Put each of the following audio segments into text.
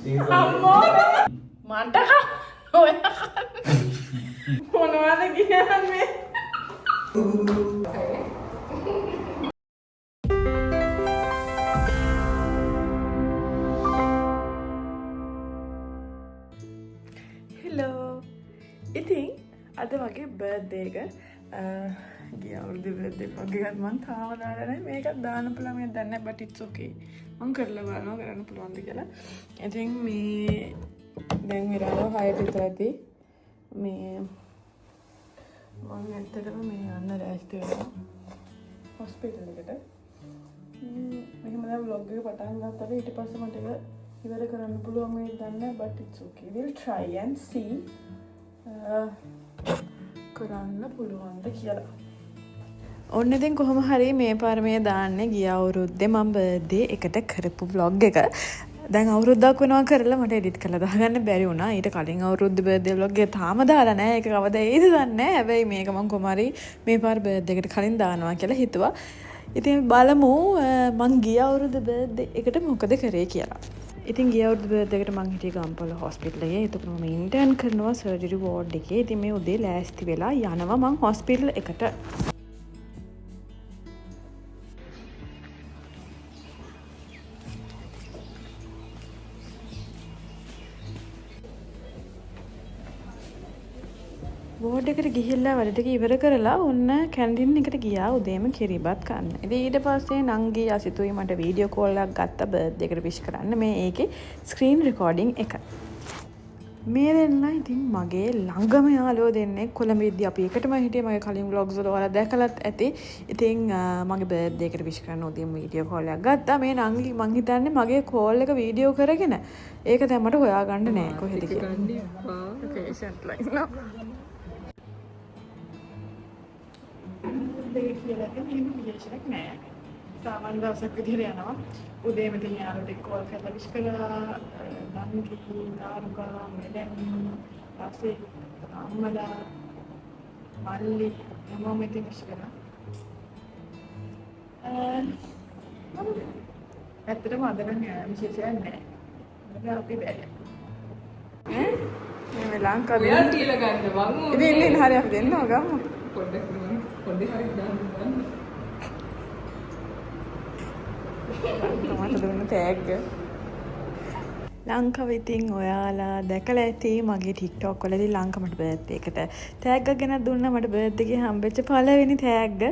අම්මෝ මන්ට ඔය මොනවද කියන්නේ හෙලෝ ඉතින් අද වගේ බර්ත්ඩේ එක ගිය අවුරුදු බර්ත්ඩේ වගේක් මම තාම දාලා නැහැ මේකත් දාන්න පුළුවන් මම දන්නේ නැහැ but it's okay මම කරලා බලනවා කරන්න පුළුවන්ද කියලා ඉතින් මේ දැන් වෙලාව 6ට විතර ඇති මේ මම ඇත්තටම මේ යන්න ලෑස්ති වෙනවා හොස්පිටල් එකට මෙහෙම දැන් vlog එක පටන් ගත්තාට ඊට පස්සේ මට ඒක ඉවර කරන්න පුළුවන් වෙයිද දන්නේ නැහැ but it's okay we'll try and see කරන්න පුළුවන්ද කියලා ඔන්න ඉතින් කොහොම හරි මේ පාර මේ දාන්නේ ගිය අවුරුද්දේ මම බර්ත්ඩේ එකට කරපු vlog එක දැන් අවුරුද්දක් වෙනවා කරලා මට එඩිට් කරලා දාගන්න බැරි වුණා ඊට කලින් අවුරුද්දේ බර්ත්ඩේ vlog එක තාම දාලා නැහැ ඒක කවදා එයිද දන්නේ නැහැ හැබැයි මේක මම කොහොම හරි මේ පාර බර්ත්ඩේ එකට කලින් දානවා කියලා හිතුවා ඉතින් බලමු මං ගිය අවුරුද්දේ බර්ත්ඩේ එකට මොකද කරේ කියලා ඉතින් ගිය අවුරුදු බර්ත්ඩේ එකට මං හිටියේ ගම්පොළ හොස්පිටල් එකේ. ඒතකොට මම ඉන්ටර්න් කරනවා සර්ජරි වෝඩ් එකේ. ඉතින් මේ උදේ ලෑස්ති වෙලා යනවා මං හොස්පිටල් එකට. වෝඩ් එකට ගිහිල්ලා වැඩ ටික ඉවර කරලා ඔන්න කැන්ටින් එකට ගියා උදේම කිරිබත් කන්න. ඉතින් ඊට පස්සේ නංගි අසිතුයි මට වීඩියෝ කෝල් එකක් ගත්ත බර්ත්ඩේ එකට විශ් කරන්න මේ ඒකේ ස්ක්‍රීන් රෙකෝඩින් එක. මේ දෙන්න ඉතින් මගේ ළඟම යාළුවෝ දෙන්නේ කොළඹිද්දි අපි එකටම හිටියේ මගේ කලින් vlogs වල ඔයාලා දැකලත් ඇති. ඉතින් මගේ බර්ත්ඩේ එකට විශ් කරන්න උදේම වීඩියෝ කෝල් එකක් ගත්තා. මේ නංගි මං හිතන්නේ මගේ කෝල් එක වීඩියෝ කරගෙන ඒක දැන් මට හොයාගන්න නෑ කොහෙද කියලා. පේෂන්ට් ලයින් නෝ දෙක කියලා තියෙන විශේෂයක් නෑ. සාමාන්‍ය දවසක් විදිහට යනවා. උදේම ඉතින් යාළුවට කෝල් කරලා විශ් කරලා නංගි, නාරුකා, මෙලනි, ඊපස්සේ අම්මලා, මල්ලි හැමෝම ඉතින් විශ් කරා. ඇත්තටම අද නම් විශේෂයක් නෑ. මොකද අපි බැහැ. මේ ලංකාවේ ඔයා තියලා ගන්න මම ඉතින් හරි අපි දෙන්නව ගමු. පොඩ්ඩක් හරි දාන්න. මට දුන්න තෑග්ග ලංකාව ඉතින් ඔයාලා දැකලා ඇති මගේ TikTok වලදී ලංකාවට බර්ත්ඩේ එකට තෑග්ගක් ගෙන දුන්නා මට බර්ත්ඩේ එකේ හම්බෙච්ච පළවෙනි තෑග්ග.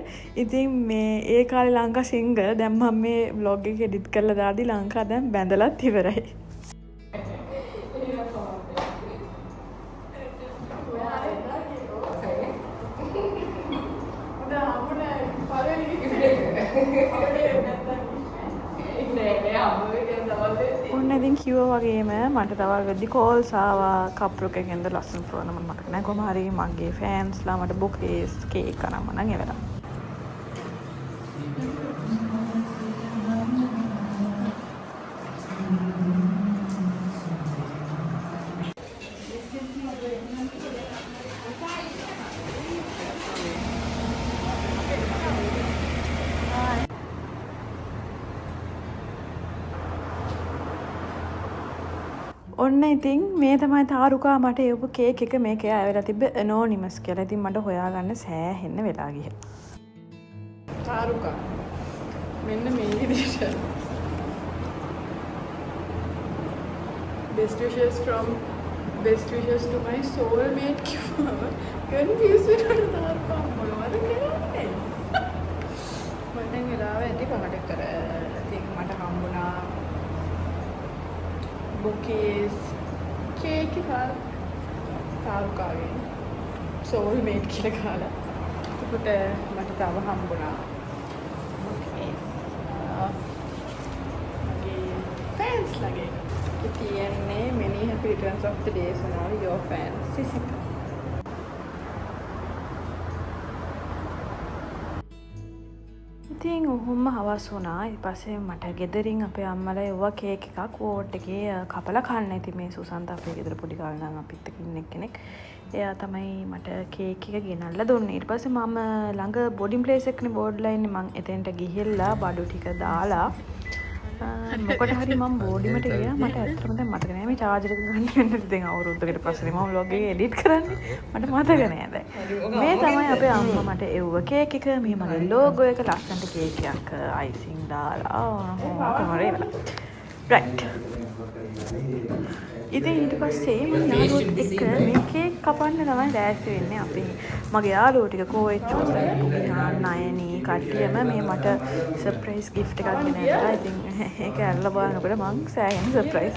ඉතින් මේ ඒ කාලේ ලංකා සිංගර් දැන් මම මේ vlog එක එඩිට් කරලා දාදී ලංකා දැන් බැඳලත් ඉවරයි. ඔන්න ඉතින් කිව්වා වගේම මට තව වෙද්දි කෝල්ස් ආවා කප්ල් එකකින්ද ලස්සන ප්‍රෝන මම මතක නැහැ කොහොම හරි මගේ ෆෑන්ස්ලා මට බොකේස් කේක් අරන් මම එවලා ඔන්න ඉතින් මේ තමයි තාරුකා මට එවපු කේක් එක මේකේ ආවෙලා තිබ්බ ඇනොනිමස් කියලා. ඉතින් මට හොයාගන්න සෑහෙන්න වෙලා ගියා. තාරුකා මෙන්න මේ විදිහට best wishes to my soulmate කිව්වම confused වෙනවා තාරුකා මොනවද කියන්නේ. මට වෙලාව ඇති 5ට විතර. ඉතින් මට හම්බුණා bouquets, cake එකක් තාරුකාගේ soulmate කියලා කාලා. ඒකට මට තව හම්බුණා bouquets. මගේ fans ලගේ. කියන්නේ many happy returns of the day so now your fans Sisika. ඉතින් ඔහොම හවස් වුණා. ඊට පස්සේ මට ගෙදරින් අපේ අම්මලා එවුවා කේක් එකක් වෝඩ් එකේ කපලා කන්න. ඉතින් මේ සුසන්ත අපේ ගෙදර පොඩි කාලේ නම් අපිත් එක්ක ඉන්න කෙනෙක්. එයා තමයි මට කේක් එක ගෙනල්ලා දුන්නේ. ඊට පස්සේ මම ළඟ බෝඩින් ප්ලේස් එකනේ බෝඩ් ලයින් මම එතෙන්ට ගිහිල්ලා බඩු ටික දාලා මොකට හරි මම බෝඩිමට ගියා මට ඇත්තටම දැන් මතක නෑ මේ චාර්ජර් එක ගන්න වෙන්නේ දැන් අවුරුද්දකට පස්සේ මම vlog එක එඩිට් කරන්නේ මට මතක නෑ දැන් මේ තමයි අපේ අම්මා මට එව්ව කේක් එක මේ මගේ ලෝගෝ එක ලස්සනට කේක් එකක් අයිසිං දාලා කොහොමද රයිට් ඉතින් ඊට පස්සේ මම යාළුවොත් එක්ක මේ කේක් කපන්න තමයි ලෑස්ති වෙන්නේ අපි මගේ යාළුවෝ ටික කෝච්චෝ නයනි කට්ටියම මේ මට සර්ප්‍රයිස් ගිෆ්ට් එකක් ගෙන ඇවිල්ලා ඉතින් ඒක ඇරලා බලනකොට මං සෑහෙන සර්ප්‍රයිස්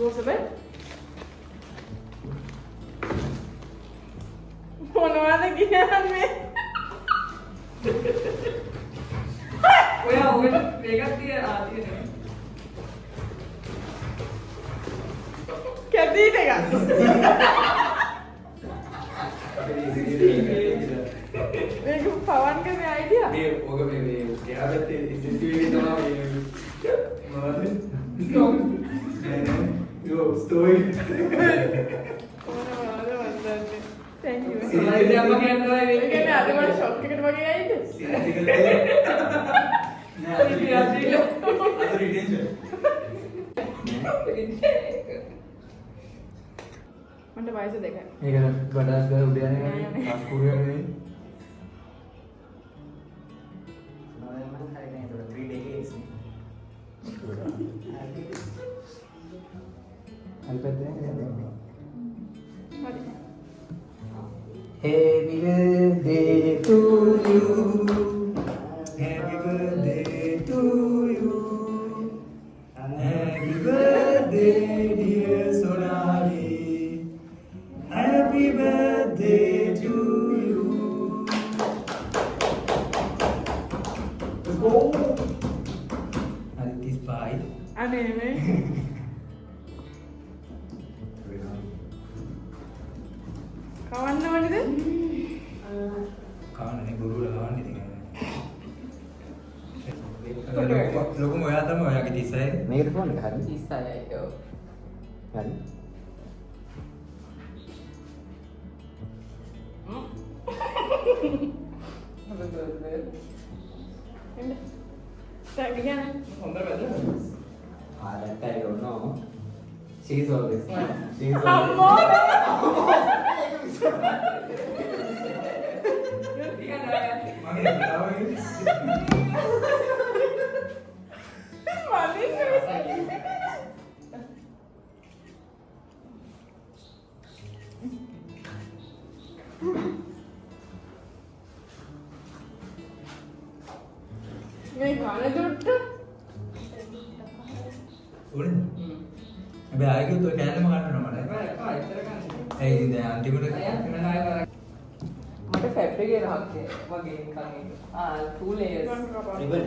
disposable මොනවද කියන්නේ ඔයා ඔකට මේකක් තියලා තියෙනවා කැදීට එකක් මේක පවන් කරන අයිඩියා මේ ඔක මේ යාළුවත් ඉතිසිවිලි තමයි මොනවද යෝ ස්ටෝරි thank you සමහරවිට අප්පා කියනවා මේක කියන්නේ අද මට ෂොක් එකකට වගේ ආයිද නෑ අද රිටෙන්ෂන් මන්ට වයස දෙකයි මේක බඩස් ගාලා උඩ යන්නේ අස්කුරු යන්නේ Happy birthday to you. Happy birthday to you. Happy birthday, dear Sonali. Happy birthday to you. Let's go. Aditya's pie. අනේ කවන්න ඕනේද? කවන්නේ ගුරුවර කවන්නේ ඉතින්. ලොකුම ඔයා තමයි ඔයාගේ 36. මේකට ෆෝන් එක හරි 36යි ඔව්. හරි එන්න. දැන් ගියන. හොඳට වැදගත්. that I don't know she is always අම්මෝ මගේ තාවගේ මේ ගාන දුට්ට ඕනේ හැබැයි ආයෙත් ඔය කෑල්ලම ගන්නවා මට එපා ඉතර ගන්න ඒ ඉතින් දැන් අන්තිමට මට ෆැබ්‍රික් එක හක්කේ වගේ නිකන් ඒක 2 layers ribbon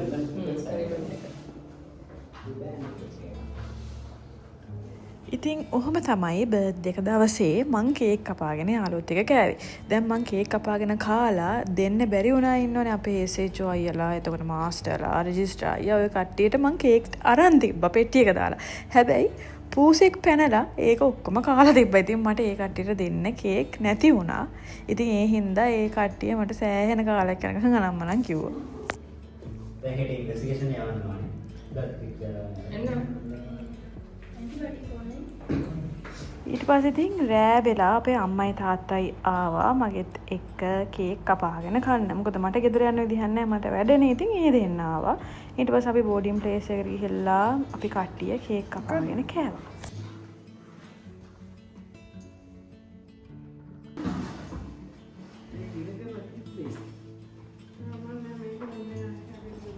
ඉතින් ඔහොම තමයි බර්ත්ඩේ එක දවසේ මං කේක් කපාගෙන යාළුවොත් එක්ක කෑවේ. දැන් මං කේක් කපාගෙන කාලා දෙන්න බැරි වුණා ඉන්නෝනේ අපේ SHO අයියලා, එතකොට මාස්ටර්ලා, රෙජිස්ටර් අයියා ඔය කට්ටියට මං කේක් අරන් තිබ්බා පෙට්ටියක දාලා. හැබැයි පූසෙක් පැනලා ඒක ඔක්කොම කාලා තිබ්බා. ඉතින් මට ඒ කට්ටියට දෙන්න කේක් නැති වුණා. ඉතින් ඒ හින්දා ඒ කට්ටිය මට සෑහෙන කාලයක් යනකම් අනම්මනම් කිව්වා. දැන් හිටින් ඉන්වෙස්ටිගේෂන් යවන්න ඕනේ එන්න ඊට පස්සේ ඉතින් රෑ වෙලා අපේ අම්මයි තාත්තයි ආවා මගෙත් එක්ක කේක් කපාගෙන කන්න. මොකද මට ගෙදර යන්න විදිහක් නැහැ මට වැඩනේ. ඉතින් ඒ දෙන්න ආවා. ඊට පස්සේ අපි බෝඩින් ප්ලේස් එකට ගිහිල්ලා අපි කට්ටිය කේක් කපාගෙන කෑවා.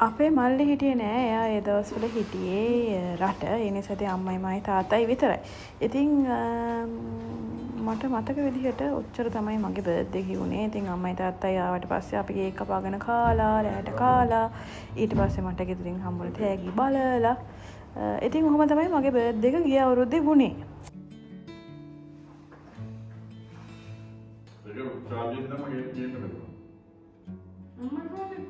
අපේ මල්ලි හිටියේ නෑ. එයා ඒ දවස්වල හිටියේ රට. ඒ නිසා ඉතින් අම්මයි මයි තාත්තයි විතරයි. ඉතින් මට මතක විදිහට ඔච්චර තමයි මගේ බර්ත්ඩේ ගියුනේ. ඉතින් අම්මයි තාත්තයි ආවට පස්සේ අපි කේක් කපාගෙන කාලා, රැට කාලා. ඊට පස්සේ මට ගෙදරින් හම්බුන තෑගි බලලා. ඉතින් ඔහොම තමයි මගේ බර්ත්ඩේ එක ගිය අවුරුද්දේ වුණේ. ඒක චාර්ජ් එක තමයි ගේන්න බෑ. අම්මා කොහෙද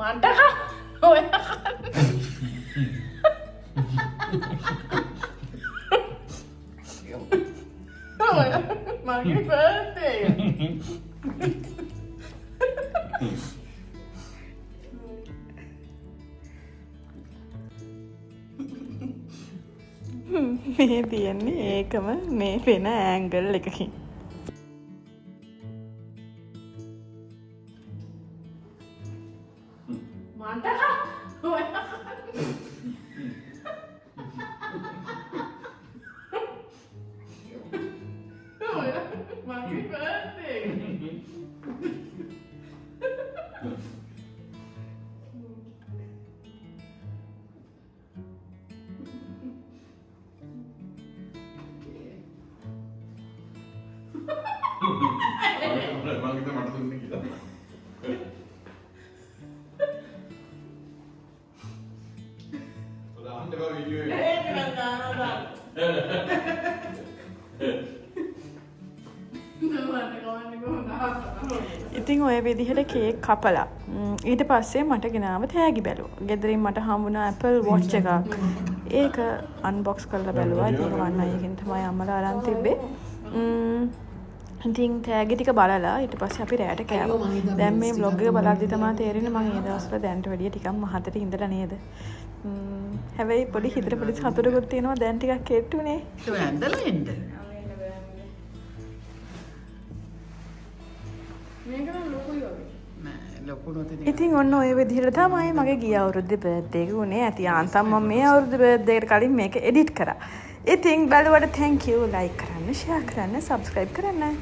මන්ට ඔය මගේ බර්ත්ඩේ මේ තියෙන්නේ ඒකම මේ පෙන ඇංගල් එකකින්. මන්ට ඔය මගේ බර්ත්ඩේ මම කිව්වා මට දුන්නේ කියලා. දාන්න බා වීඩියෝ එක. ඒක දානවා ඉතින් ඔය විදිහට කේක් කපලා ඊට පස්සේ මට ගෙනාව තෑගි බැලුවා. ගෙදරින් මට හම්බුණා Apple Watch එකක්. ඒක අන්බොක්ස් කරලා බැලුවා. ඒක වන්න එකකින් තමයි අම්මලා අරන් තිබ්බේ. ඉතින් තෑගි ටික බලලා ඊට පස්සේ අපි රැයට කෑවා. දැන් මේ vlog එක බලද්දි තමයි තේරෙන්නේ මම ඒ දවස්වල දැන්ට වැඩිය ටිකක් මහතට ඉඳලා නේද. හැබැයි පොඩි හිතට පොඩි සතුටකුත් තියෙනවා දැන් ටිකක් කෙට්ටුනේ. ඒක ඇඳලා එන්න. මේක නම් ලොකුයි වගේ නෑ ලොකු නොතේ. ඉතින් ඔන්න ඔය විදිහට තමයි මගේ ගිය අවුරුද්දේ බර්ත්ඩේ එක උනේ. ඇති ආන්තම් මම මේ අවුරුද්දේ බර්ත්ඩේ එකට කලින් මේක එඩිට් කරා. ඉතින් බලුවට thank you, like කරන්න, share කරන්න, subscribe කරන්න.